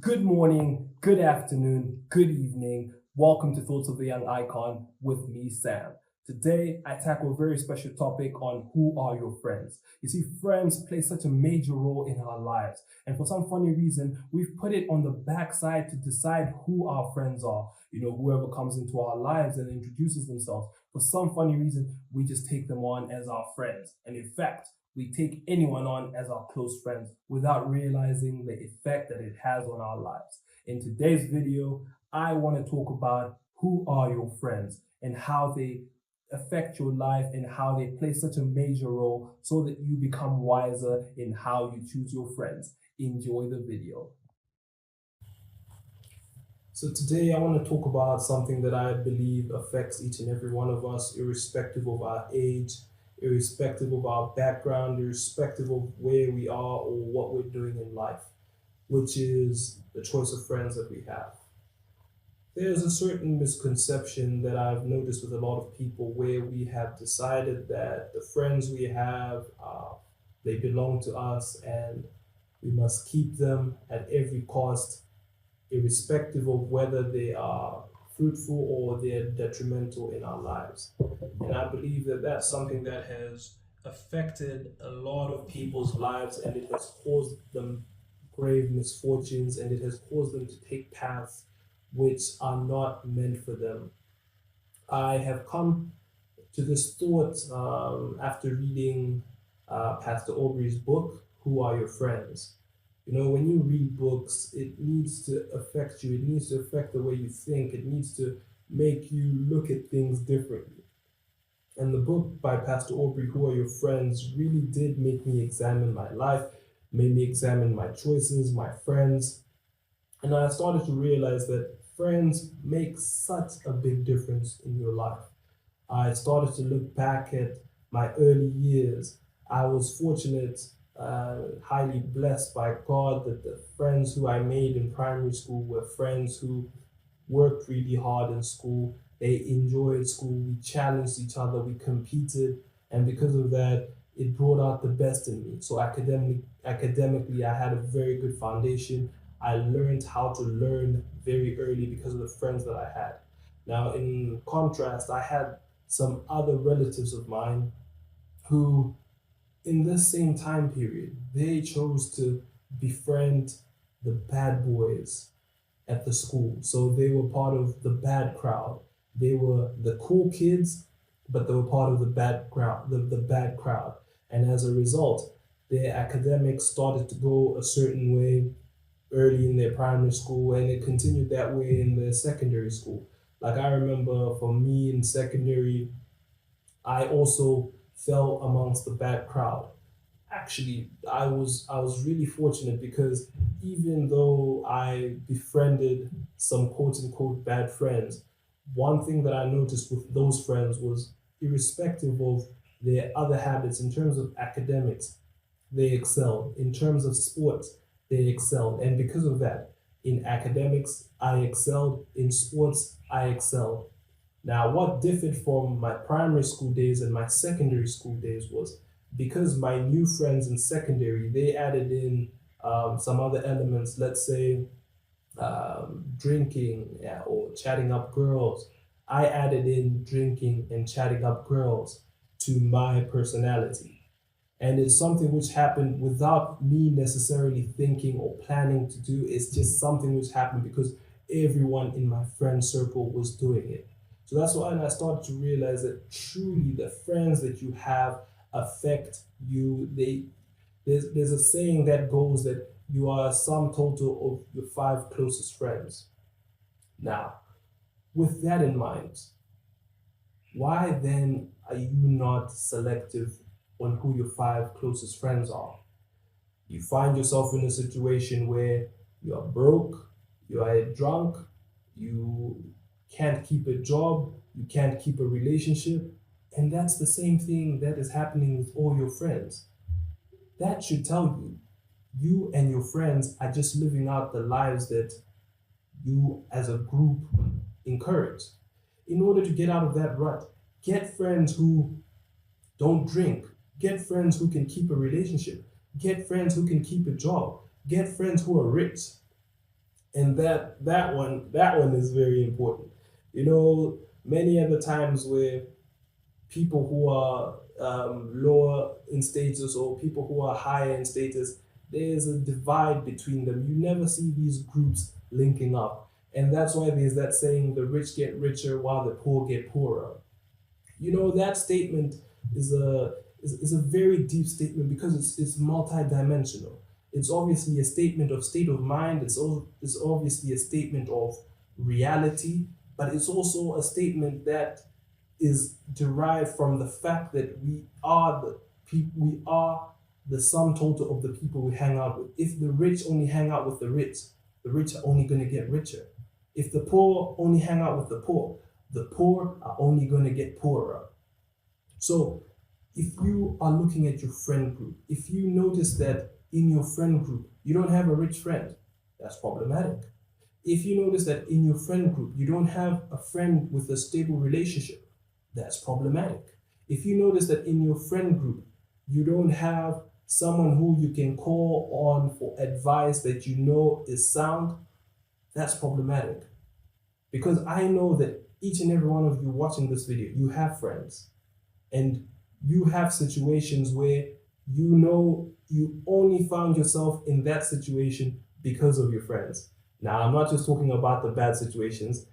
Good morning, good afternoon, good evening. Welcome to Thoughts of a Young Icon with me, Sam. Today, I tackle a very special topic on who are your friends. You see, friends play such a major role in our lives. And for some funny reason, we've put it on the backside to decide who our friends are. Whoever comes into our lives and introduces themselves. For some funny reason, we just take them on as our friends. And in fact, we take anyone on as our close friends without realizing the effect that it has on our lives. In today's video, I want to talk about who are your friends and how they affect your life and how they play such a major role so that you become wiser in how you choose your friends. Enjoy the video. So today I want to talk about something that I believe affects each and every one of us, irrespective of our age, irrespective of our background, irrespective of where we are or what we're doing in life, which is the choice of friends that we have. There's a certain misconception that I've noticed with a lot of people where we have decided that the friends we have, they belong to us and we must keep them at every cost, irrespective of whether they are fruitful or they're detrimental in our lives. And I believe that that's something that has affected a lot of people's lives and it has caused them grave misfortunes and it has caused them to take paths which are not meant for them. I have come to this thought after reading Pastor Aubrey's book, Who Are Your Friends? When you read books, it needs to affect you. It needs to affect the way you think. It needs to make you look at things differently. And the book by Pastor Aubrey, Who Are Your Friends, really did make me examine my life, made me examine my choices, my friends. And I started to realize that friends make such a big difference in your life. I started to look back at my early years. I was fortunate, highly blessed by God that the friends who I made in primary school were friends who worked really hard in school. They enjoyed school. We challenged each other. We competed, and because of that, it brought out the best in me. So academically, I had a very good foundation. I learned how to learn very early because of the friends that I had. Now, in contrast, I had some other relatives of mine who in this same time period, they chose to befriend the bad boys at the school. So they were part of the bad crowd. They were the cool kids, but they were part of the bad crowd, the bad crowd. And as a result, their academics started to go a certain way early in their primary school, and it continued that way in their secondary school. Like I remember for me in secondary, I also fell amongst the bad crowd. Actually, I was really fortunate because even though I befriended some quote unquote bad friends, one thing that I noticed with those friends was irrespective of their other habits in terms of academics, they excelled. In terms of sports, they excelled. And because of that, in academics, I excelled. In sports, I excelled. Now, what differed from my primary school days and my secondary school days was because my new friends in secondary, they added in some other elements, let's say drinking, yeah, or chatting up girls. I added in drinking and chatting up girls to my personality. And it's something which happened without me necessarily thinking or planning to do. It's just something which happened because everyone in my friend circle was doing it. So that's why I started to realize that truly the friends that you have affect you. There's a saying that goes that you are a sum total of your five closest friends. Now, with that in mind, why then are you not selective on who your five closest friends are? You find yourself in a situation where you are broke, you are drunk, you can't keep a job, you can't keep a relationship, and that's the same thing that is happening with all your friends. That should tell you you and your friends are just living out the lives that you as a group encourage. In order to get out of that rut, get friends who don't drink, get friends who can keep a relationship, get friends who can keep a job, get friends who are rich. And that one is very important. Many other times where people who are lower in status or people who are higher in status, there's a divide between them. You never see these groups linking up. And that's why there's that saying, the rich get richer while the poor get poorer. That statement is a very deep statement because it's multidimensional. It's obviously a statement of state of mind. It's obviously a statement of reality, but it's also a statement that is derived from the fact that we are the sum total of the people we hang out with. If the rich only hang out with the rich are only going to get richer. If the poor only hang out with the poor are only going to get poorer. So if you are looking at your friend group, if you notice that in your friend group you don't have a rich friend, that's problematic. If you notice that in your friend group you don't have a friend with a stable relationship, that's problematic. If you notice that in your friend group you don't have someone who you can call on for advice that you know is sound, that's problematic. Because I know that each and every one of you watching this video, you have friends and you have situations where you only found yourself in that situation because of your friends. Now, I'm not just talking about the bad situations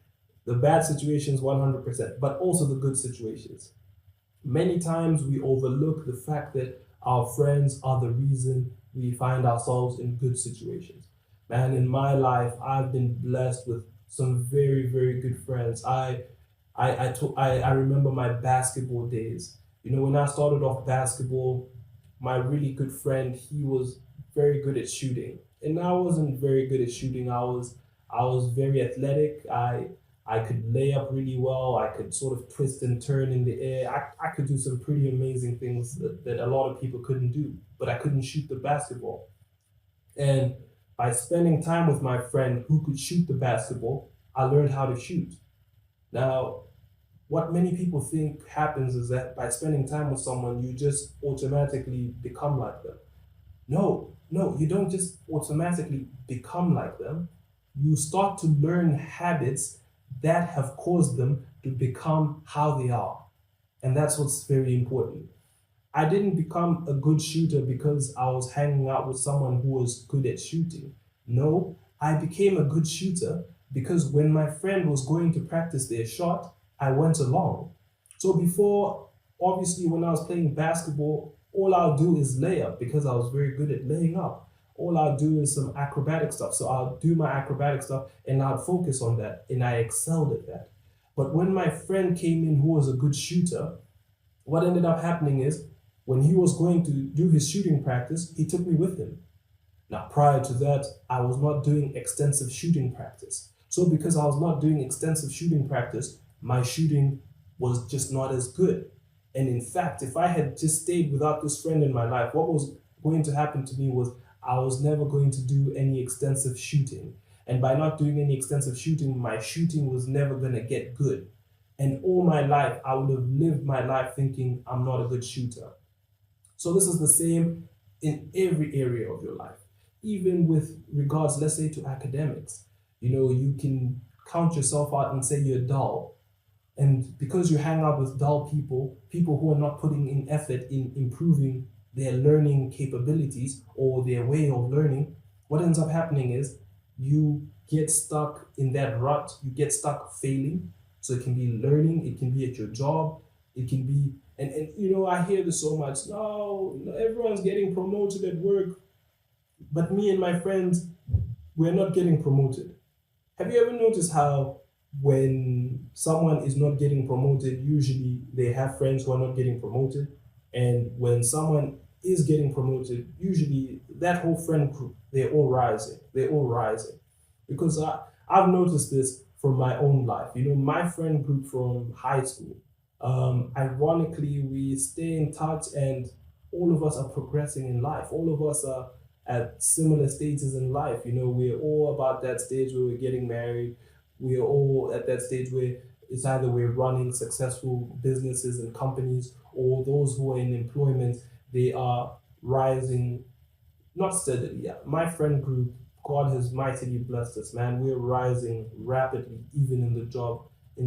100%, but also the good situations. Many times we overlook the fact that our friends are the reason we find ourselves in good situations. Man, in my life, I've been blessed with some very, very good friends. I remember my basketball days. When I started off basketball, my really good friend, he was very good at shooting. And I wasn't very good at shooting. I was very athletic. I could lay up really well. I could sort of twist and turn in the air. I could do some pretty amazing things that a lot of people couldn't do, but I couldn't shoot the basketball. And by spending time with my friend who could shoot the basketball, I learned how to shoot. Now, what many people think happens is that by spending time with someone, you just automatically become like them. No, no, you don't just automatically become like them. You start to learn habits that have caused them to become how they are. And that's what's very important. I didn't become a good shooter because I was hanging out with someone who was good at shooting. No, I became a good shooter because when my friend was going to practice their shot, I went along. So before, obviously, when I was playing basketball, all I'll do is lay up because I was very good at laying up. All I'll do is some acrobatic stuff. So I'll do my acrobatic stuff and I'll focus on that. And I excelled at that. But when my friend came in who was a good shooter, what ended up happening is when he was going to do his shooting practice, he took me with him. Now, prior to that, I was not doing extensive shooting practice. So, because I was not doing extensive shooting practice, my shooting was just not as good. And in fact, if I had just stayed without this friend in my life, what was going to happen to me was I was never going to do any extensive shooting. And by not doing any extensive shooting, my shooting was never going to get good. And all my life, I would have lived my life thinking I'm not a good shooter. So this is the same in every area of your life, even with regards, let's say, to academics. You can count yourself out and say you're dull. And because you hang out with dull people who are not putting in effort in improving their learning capabilities or their way of learning, what ends up happening is you get stuck in that rut, you get stuck failing. So it can be learning, it can be at your job, it can be, and I hear this so much. No, everyone's getting promoted at work, but me and my friends, we're not getting promoted. Have you ever noticed how when someone is not getting promoted, usually they have friends who are not getting promoted? And when someone is getting promoted, usually that whole friend group, they're all rising. They're all rising. Because I've noticed this from my own life. My friend group from high school, ironically, we stay in touch and all of us are progressing in life. All of us are at similar stages in life. We're all about that stage where we're getting married. We're all at that stage where it's either we're running successful businesses and companies, or those who are in employment, they are rising, not steadily. Yeah. My friend group God has mightily blessed us, man. We're rising rapidly, even in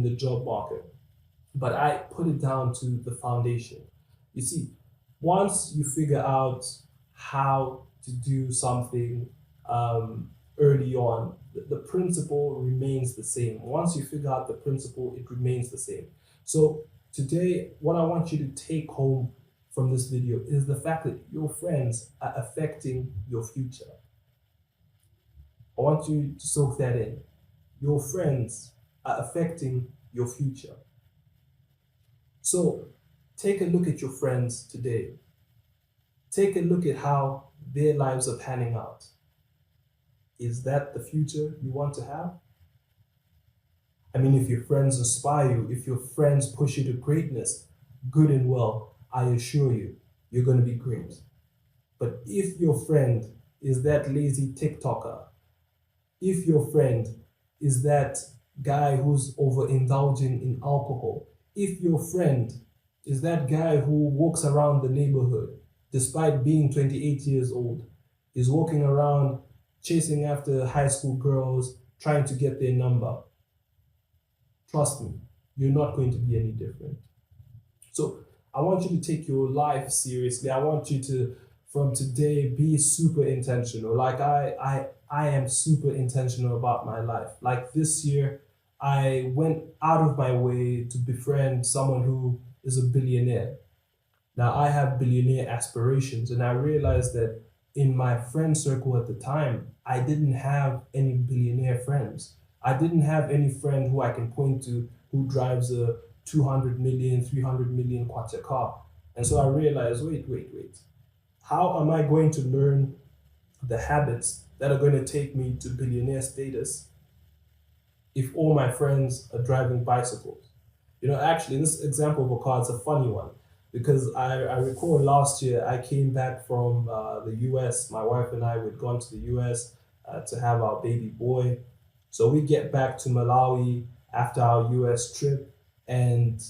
the job market. But I put it down to the foundation. You see, once you figure out how to do something early on, the principle remains the same. Once you figure out the principle, it remains the same. So today, what I want you to take home from this video is the fact that your friends are affecting your future. I want you to soak that in. Your friends are affecting your future. So take a look at your friends today. Take a look at how their lives are panning out. Is that the future you want to have? I mean, if your friends inspire you, if your friends push you to greatness, good and well, I assure you, you're going to be great. But if your friend is that lazy TikToker, if your friend is that guy who's overindulging in alcohol, if your friend is that guy who walks around the neighborhood despite being 28 years old, is walking around chasing after high school girls, trying to get their number, trust me, you're not going to be any different. So I want you to take your life seriously. I want you to, from today, be super intentional. Like I am super intentional about my life. Like this year, I went out of my way to befriend someone who is a billionaire. Now I have billionaire aspirations, and I realized that in my friend circle at the time, I didn't have any billionaire friends. I didn't have any friend who I can point to who drives a 200 million, 300 million kwacha car. And so I realized, wait. How am I going to learn the habits that are going to take me to billionaire status if all my friends are driving bicycles? You know, actually, this example of a car is a funny one because I recall last year I came back from the US. My wife and I had gone to the US to have our baby boy. So we get back to Malawi after our US trip, and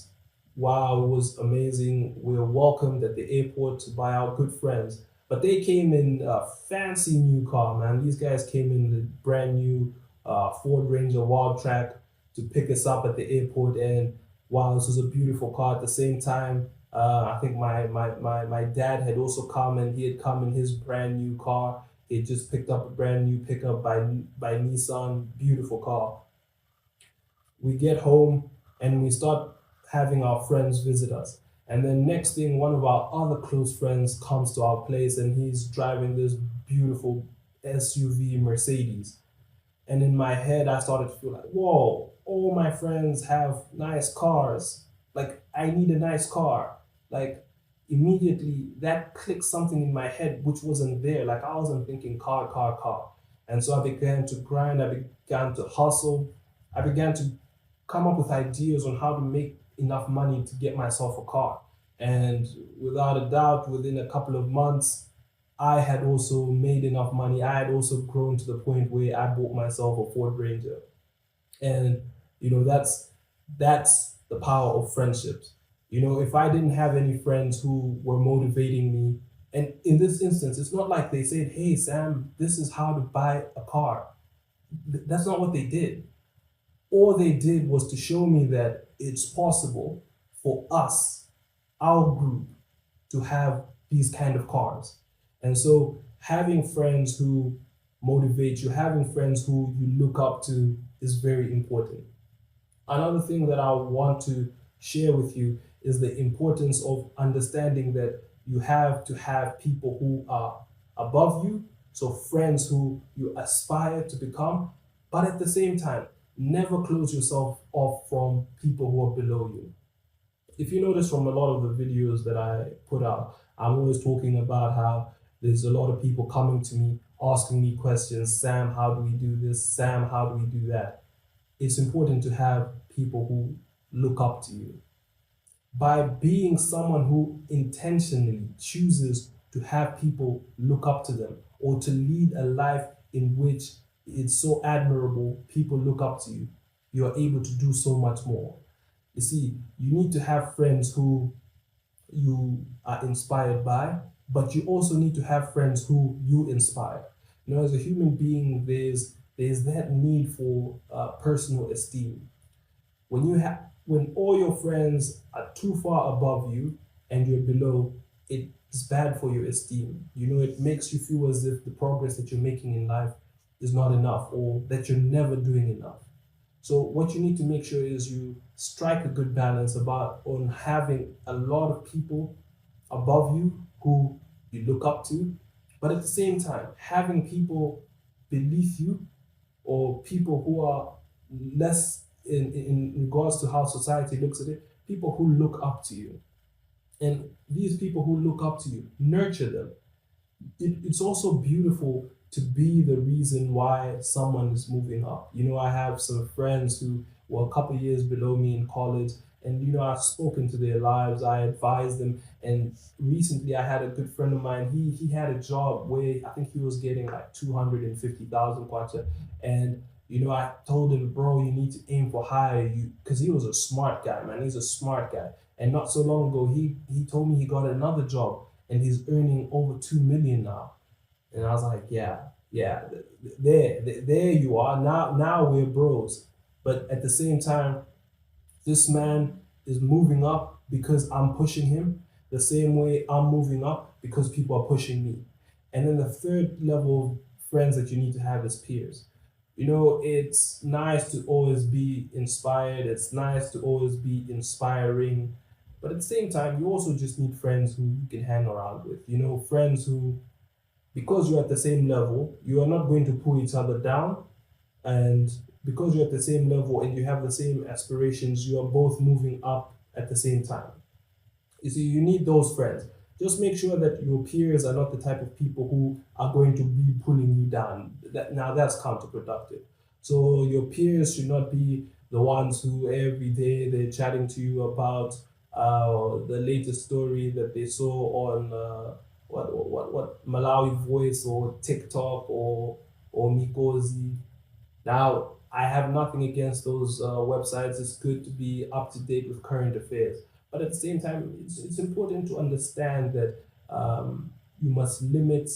wow, it was amazing. We were welcomed at the airport by our good friends. But they came in a fancy new car, man. These guys came in the brand new Ford Ranger Wild Track to pick us up at the airport. And wow, this was a beautiful car. At the same time, I think my dad had also come, and he had come in his brand new car. He had just picked up a brand new pickup by Nissan. Beautiful car. We get home and we start having our friends visit us. And then next thing, one of our other close friends comes to our place and he's driving this beautiful SUV Mercedes. And in my head, I started to feel like, whoa, all my friends have nice cars. Like, I need a nice car. Like, immediately that clicked something in my head which wasn't there. Like, I wasn't thinking car. And so I began to grind, I began to hustle, I began to come up with ideas on how to make enough money to get myself a car. And without a doubt, within a couple of months, I had also made enough money. I had also grown to the point where I bought myself a Ford Ranger. And you know, that's the power of friendships. You know, if I didn't have any friends who were motivating me, and in this instance, it's not like they said, "Hey Sam, this is how to buy a car." That's not what they did. All they did was to show me that it's possible for us, our group, to have these kind of cars. And so having friends who motivate you, having friends who you look up to is very important. Another thing that I want to share with you is the importance of understanding that you have to have people who are above you, so friends who you aspire to become, but at the same time, never close yourself off from people who are below you. If you notice from a lot of the videos that I put out, I'm always talking about how there's a lot of people coming to me, asking me questions. Sam, how do we do this? Sam, how do we do that? It's important to have people who look up to you. By being someone who intentionally chooses to have people look up to them or to lead a life in which it's so admirable, people look up to you, you are able to do so much more. You see, you need to have friends who you are inspired by, but you also need to have friends who you inspire. As a human being, there's that need for personal esteem. When all your friends are too far above you and you're below, it's bad for your esteem. It makes you feel as if the progress that you're making in life is not enough, or that you're never doing enough. So what you need to make sure is you strike a good balance about on having a lot of people above you who you look up to, but at the same time having people beneath you, or people who are less in regards to how society looks at it, people who look up to you. And these people who look up to you, nurture them. It's also beautiful to be the reason why someone is moving up. I have some friends who were a couple of years below me in college, and I've spoken to their lives, I advised them. And recently, I had a good friend of mine. He had a job where I think he was getting like 250,000 kwacha, and I told him, bro, you need to aim for higher. Because he was a smart guy, man. He's a smart guy. And not so long ago, he told me he got another job and he's earning over 2 million now. And I was like, yeah, yeah, there you are. Now we're bros. But at the same time, this man is moving up because I'm pushing him, the same way I'm moving up because people are pushing me. And then the third level of friends that you need to have is peers. It's nice to always be inspired, it's nice to always be inspiring. But at the same time, you also just need friends who you can hang around with. Friends who, because you're at the same level, you are not going to pull each other down. And because you're at the same level and you have the same aspirations, you are both moving up at the same time. You see, you need those friends. Just make sure that your peers are not the type of people who are going to be pulling you down. That's counterproductive. So your peers should not be the ones who every day they're chatting to you about the latest story that they saw on what Malawi Voice or TikTok or Mikosi. Now, I have nothing against those websites. It's good to be up to date with current affairs. But at the same time, it's important to understand that you must limit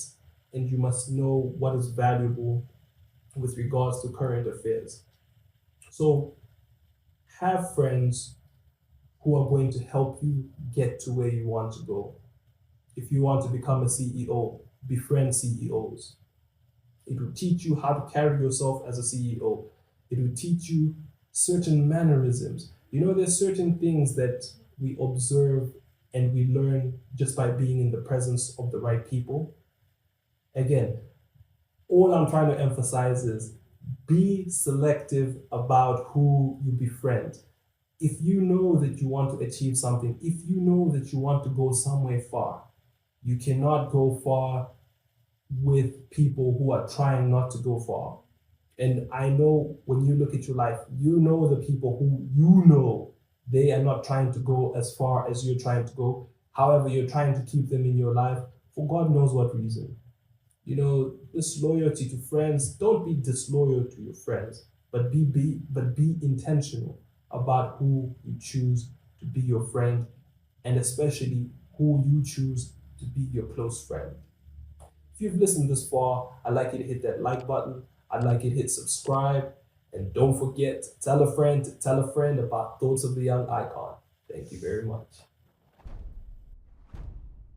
and you must know what is valuable with regards to current affairs. So, have friends who are going to help you get to where you want to go. If you want to become a CEO, befriend CEOs. It will teach you how to carry yourself as a CEO. It will teach you certain mannerisms. There's certain things that we observe and we learn just by being in the presence of the right people. Again, all I'm trying to emphasize is be selective about who you befriend. If you know that you want to achieve something, if you know that you want to go somewhere far, you cannot go far with people who are trying not to go far. And I know when you look at your life, the people who they are not trying to go as far as you're trying to go. However, you're trying to keep them in your life for God knows what reason. Disloyalty to friends, don't be disloyal to your friends, but be intentional about who you choose to be your friend, and especially who you choose to be your close friend. If you've listened this far, I'd like you to hit that like button. I'd like you to hit subscribe. And don't forget to tell a friend about Thoughts of the Young Icon. Thank you very much.